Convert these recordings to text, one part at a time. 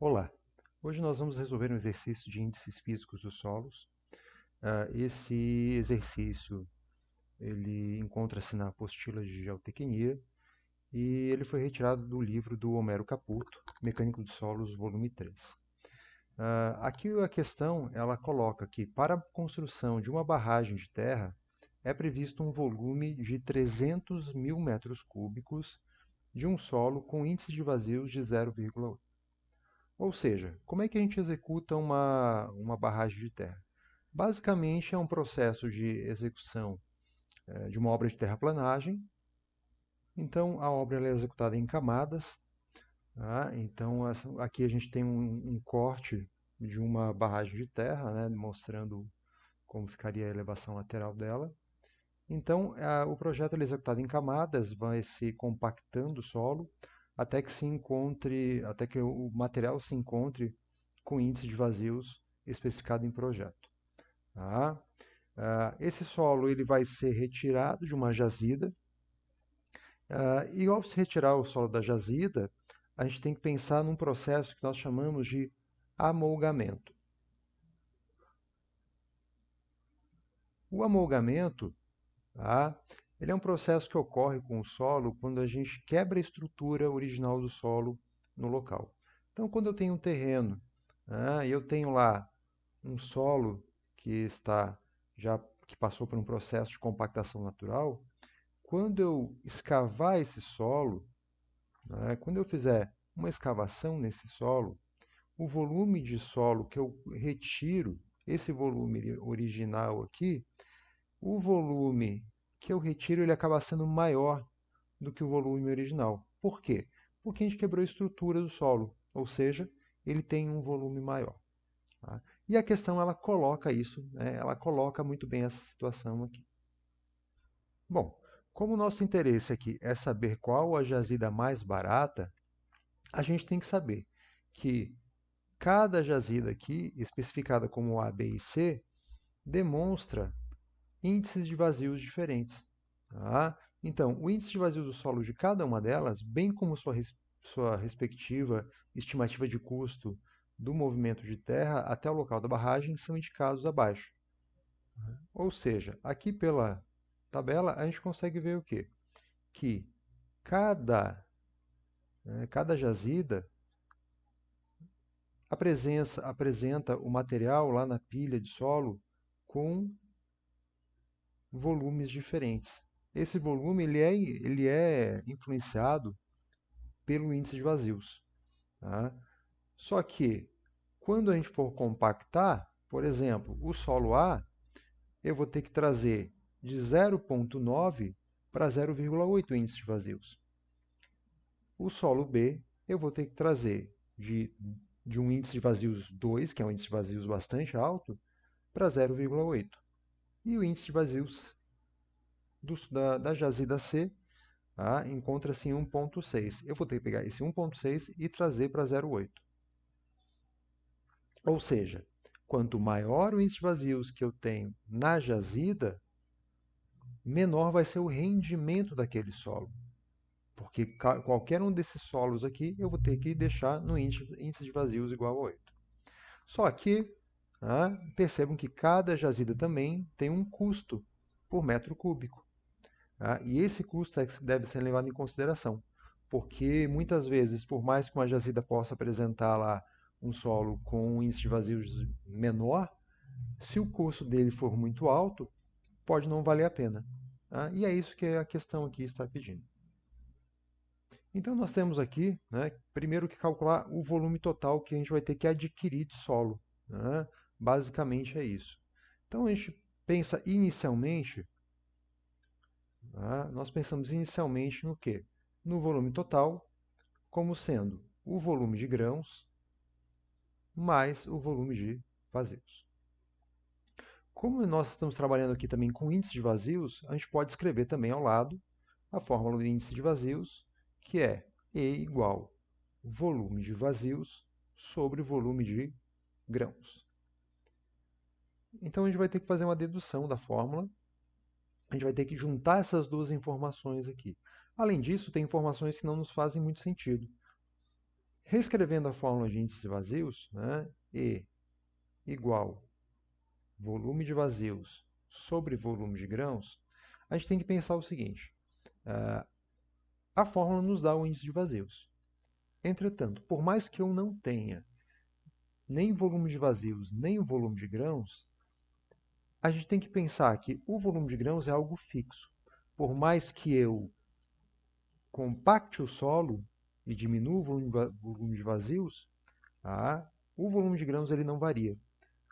Olá! Hoje nós vamos resolver um exercício de índices físicos dos solos. Esse exercício ele encontra-se na apostila de geotecnia e ele foi retirado do livro do Homero Caputo, Mecânica dos Solos, volume 3. Aqui a questão ela coloca que para a construção de uma barragem de terra é previsto um volume de 300 mil metros cúbicos de um solo com índice de vazios de 0,8. Ou seja, como é que a gente executa uma barragem de terra? Basicamente, é um processo de execução de uma obra de terraplanagem. Então, a obra ela é executada em camadas. Tá? Então, aqui a gente tem um corte de uma barragem de terra, né, mostrando como ficaria a elevação lateral dela. Então, o projeto ele é executado em camadas, vai se compactando o solo até que o material se encontre com índice de vazios especificado em projeto. Tá? Esse solo ele vai ser retirado de uma jazida, e ao se retirar o solo da jazida, a gente tem que pensar num processo que nós chamamos de amolgamento. O amolgamento, tá? Ele é um processo que ocorre com o solo quando a gente quebra a estrutura original do solo no local. Então, quando eu tenho um terreno, e eu tenho lá um solo que está já que passou por um processo de compactação natural, quando eu escavar esse solo, quando eu fizer uma escavação nesse solo, o volume de solo que eu retiro, esse volume original aqui, o volume que eu retiro ele acaba sendo maior do que o volume original. Por quê? Porque a gente quebrou a estrutura do solo, ou seja, ele tem um volume maior. Tá? E a questão ela coloca isso, né? Ela coloca muito bem essa situação aqui. Bom, como o nosso interesse aqui é saber qual a jazida mais barata, a gente tem que saber que cada jazida aqui, especificada como A, B e C, demonstra índices de vazios diferentes. Tá? Então, o índice de vazio do solo de cada uma delas, bem como sua respectiva estimativa de custo do movimento de terra até o local da barragem, são indicados abaixo. Ou seja, aqui pela tabela a gente consegue ver o quê? Que cada, cada jazida apresenta o material lá na pilha de solo com volumes diferentes. Esse volume ele é influenciado pelo índice de vazios. Tá? Só que, quando a gente for compactar, por exemplo, o solo A, eu vou ter que trazer de 0,9 para 0,8 índice de vazios. O solo B, eu vou ter que trazer de um índice de vazios 2, que é um índice de vazios bastante alto, para 0,8. E o índice de vazios da jazida C encontra-se em 1,6. Eu vou ter que pegar esse 1,6 e trazer para 0,8. Ou seja, quanto maior o índice de vazios que eu tenho na jazida, menor vai ser o rendimento daquele solo. Porque qualquer um desses solos aqui eu vou ter que deixar no índice de vazios igual a 8. Só que percebam que cada jazida também tem um custo por metro cúbico. E esse custo é que deve ser levado em consideração, porque muitas vezes, por mais que uma jazida possa apresentar lá um solo com um índice de vazios menor, se o custo dele for muito alto, pode não valer a pena. E é isso que a questão aqui está pedindo. Então nós temos aqui, primeiro que calcular o volume total que a gente vai ter que adquirir de solo. Basicamente é isso. Então a gente pensa inicialmente, nós pensamos inicialmente no quê? No volume total, como sendo o volume de grãos mais o volume de vazios. Como nós estamos trabalhando aqui também com índice de vazios, a gente pode escrever também ao lado a fórmula do índice de vazios, que é E igual volume de vazios sobre volume de grãos. Então a gente vai ter que fazer uma dedução da fórmula. A gente vai ter que juntar essas duas informações aqui. Além disso, tem informações que não nos fazem muito sentido. Reescrevendo a fórmula de índices vazios, né, E igual volume de vazios sobre volume de grãos, a gente tem que pensar o seguinte: a fórmula nos dá o índice de vazios. Entretanto, por mais que eu não tenha nem volume de vazios, nem o volume de grãos, a gente tem que pensar que o volume de grãos é algo fixo. Por mais que eu compacte o solo e diminua o volume de vazios, tá? O volume de grãos ele não varia.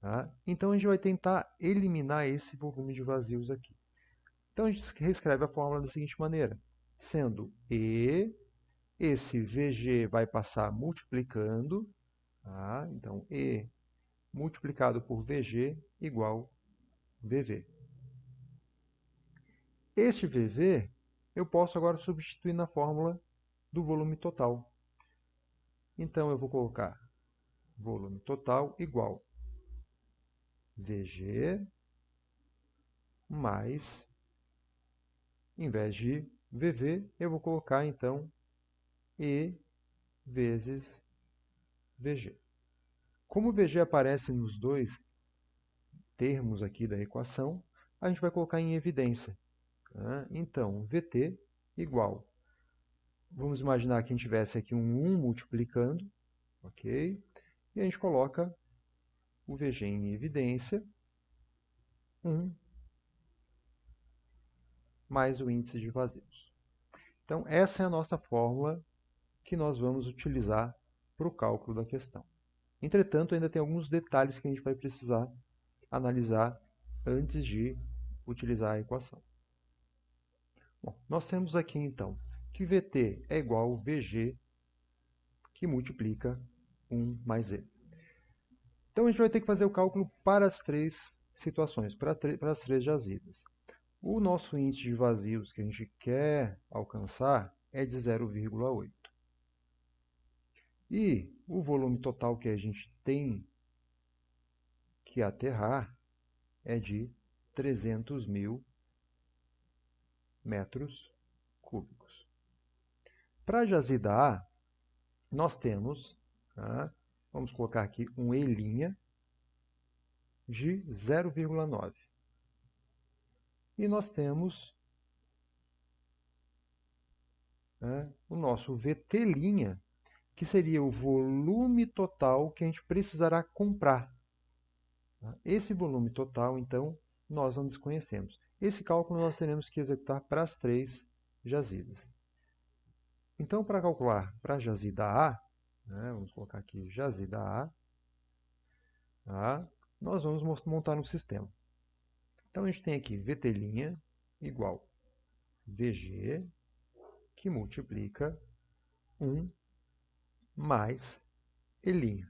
Tá? Então a gente vai tentar eliminar esse volume de vazios aqui. Então a gente reescreve a fórmula da seguinte maneira, sendo E, esse VG vai passar multiplicando, tá? Então E multiplicado por VG igual VV. Este VV eu posso agora substituir na fórmula do volume total. Então eu vou colocar volume total igual VG mais, em vez de VV, eu vou colocar então E vezes VG. Como o VG aparece nos dois termos aqui da equação, a gente vai colocar em evidência. Né? Então, VT igual, vamos imaginar que a gente tivesse aqui um 1 multiplicando, ok? E a gente coloca o VG em evidência, 1 mais o índice de vazios. Então, essa é a nossa fórmula que nós vamos utilizar para o cálculo da questão. Entretanto, ainda tem alguns detalhes que a gente vai precisar analisar antes de utilizar a equação. Bom, nós temos aqui então que VT é igual a VG que multiplica 1 mais E. Então a gente vai ter que fazer o cálculo para as três situações, para as três jazidas. O nosso índice de vazios que a gente quer alcançar é de 0,8. E o volume total que a gente tem que aterrar é de 300 mil metros cúbicos. Para a jazida A, nós temos, tá, vamos colocar aqui um E' de 0,9. E nós temos, né, o nosso VT', que seria o volume total que a gente precisará comprar. Esse volume total, então, nós não desconhecemos. Esse cálculo nós teremos que executar para as três jazidas. Então, para calcular para a jazida A, né, vamos colocar aqui jazida A, tá, nós vamos montar um sistema. Então, a gente tem aqui VT' igual VG, que multiplica 1 mais E'.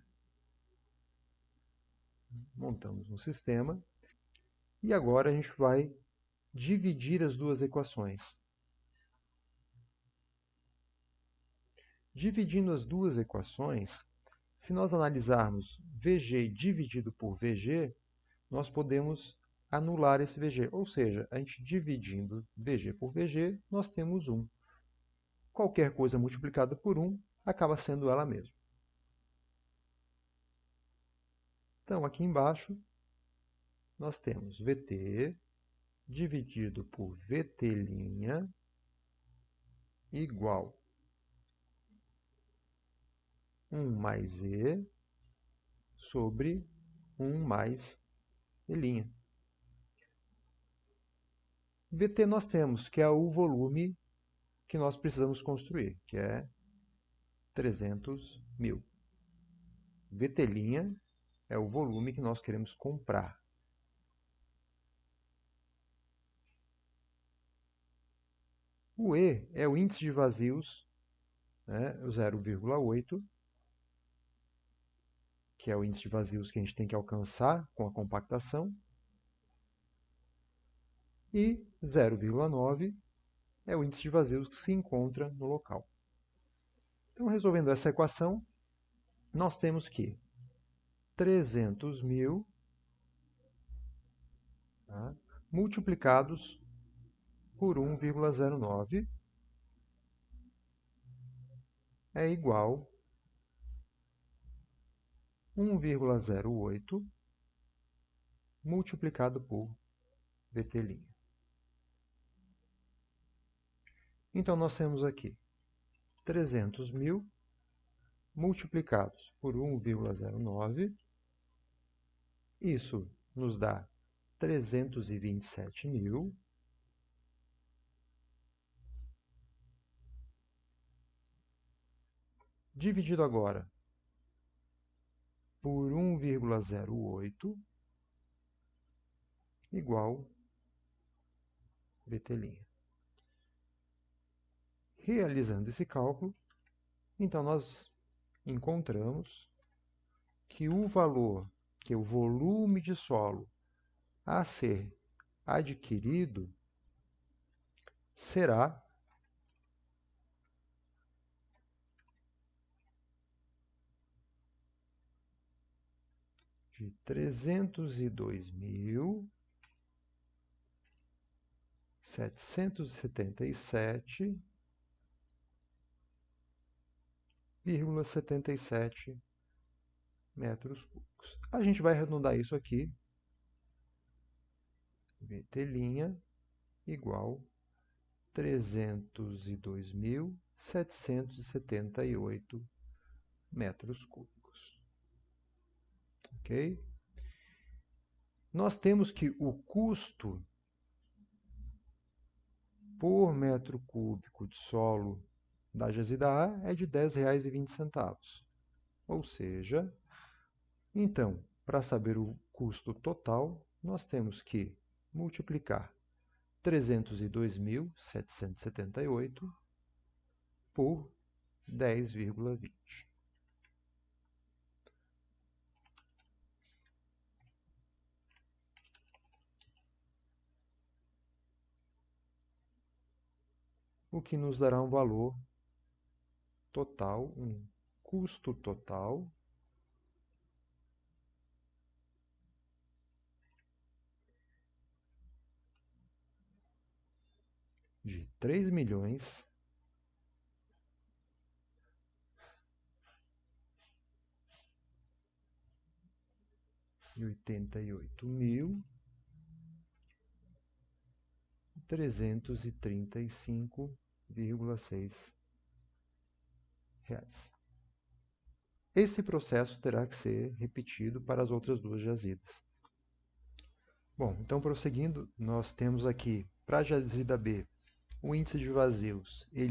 Montamos um sistema. E agora a gente vai dividir as duas equações. Dividindo as duas equações, se nós analisarmos VG dividido por VG, nós podemos anular esse VG. Ou seja, a gente dividindo VG por VG, nós temos 1. Qualquer coisa multiplicada por 1 acaba sendo ela mesma. Então, aqui embaixo, nós temos VT dividido por VT' igual 1 mais E sobre 1 mais E'. VT nós temos, que é o volume que nós precisamos construir, que é 300 mil. VT' é o volume que nós queremos comprar. O E é o índice de vazios, né, o 0,8, que é o índice de vazios que a gente tem que alcançar com a compactação. E 0,9 é o índice de vazios que se encontra no local. Então, resolvendo essa equação, nós temos que 300 mil, tá, multiplicados por 1,09 é igual 1,08 multiplicado por VT'. Então, nós temos aqui 300.000 multiplicados por 1,09. Isso nos dá 327.000. Dividido agora por 1,08 igual VT'. Realizando esse cálculo, então nós encontramos que o valor, que o volume de solo a ser adquirido será de 302.777,77 metros cúbicos. A gente vai arredondar isso aqui, VT' igual 302.778 metros cúbicos. Ok? Nós temos que o custo por metro cúbico de solo da jazida A é de R$ 10,20. Ou seja, então, para saber o custo total, nós temos que multiplicar 302.778 por 10,20. O que nos dará um valor total, um custo total de 3.088.335,6 reais. Esse processo terá que ser repetido para as outras duas jazidas. Bom, então prosseguindo, nós temos aqui para a jazida B o índice de vazios E'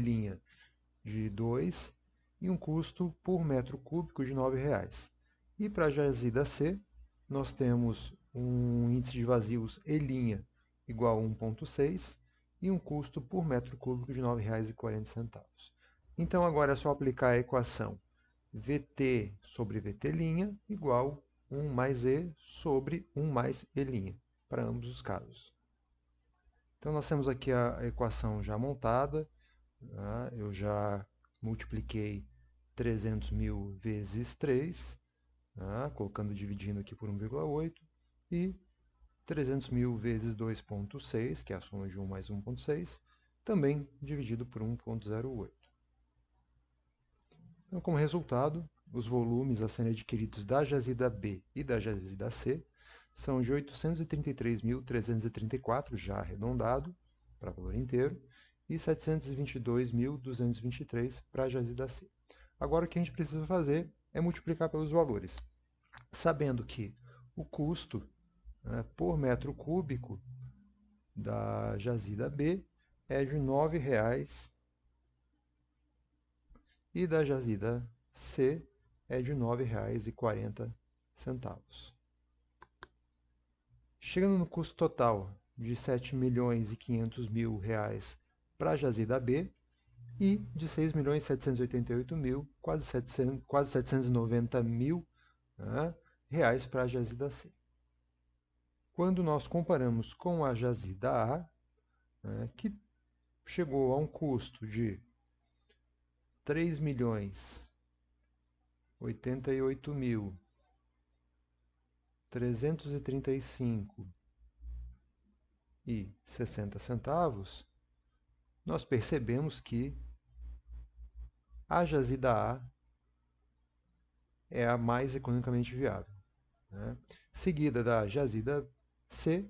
de 2 e um custo por metro cúbico de R$ 9,00. E para a jazida C, nós temos um índice de vazios E' igual a 1,6 e um custo por metro cúbico de R$ 9,40. Então, agora é só aplicar a equação VT sobre VT' igual 1 mais E sobre 1 mais E' para ambos os casos. Então, nós temos aqui a equação já montada. Eu já multipliquei 300.000 vezes 3, colocando, dividindo aqui por 1,8, e 300.000 vezes 2,6, que é a soma de 1 mais 1,6, também dividido por 1,08. Então, como resultado, os volumes a serem adquiridos da jazida B e da jazida C são de 833.334, já arredondado, para valor inteiro, e 722.223 para a jazida C. Agora, o que a gente precisa fazer é multiplicar pelos valores, sabendo que o custo por metro cúbico da jazida B é de R$ 9,00 e da jazida C é de R$ 9,40. Chegando no custo total de R$ 7.500.000 para a jazida B e de R$ 6.788.000, quase 790.000 reais para a jazida C. Quando nós comparamos com a jazida A, que chegou a um custo de R$ 3.088.335,60, nós percebemos que a jazida A é a mais economicamente viável, né? Seguida da jazida C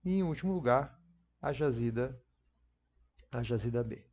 e, em último lugar, a jazida B.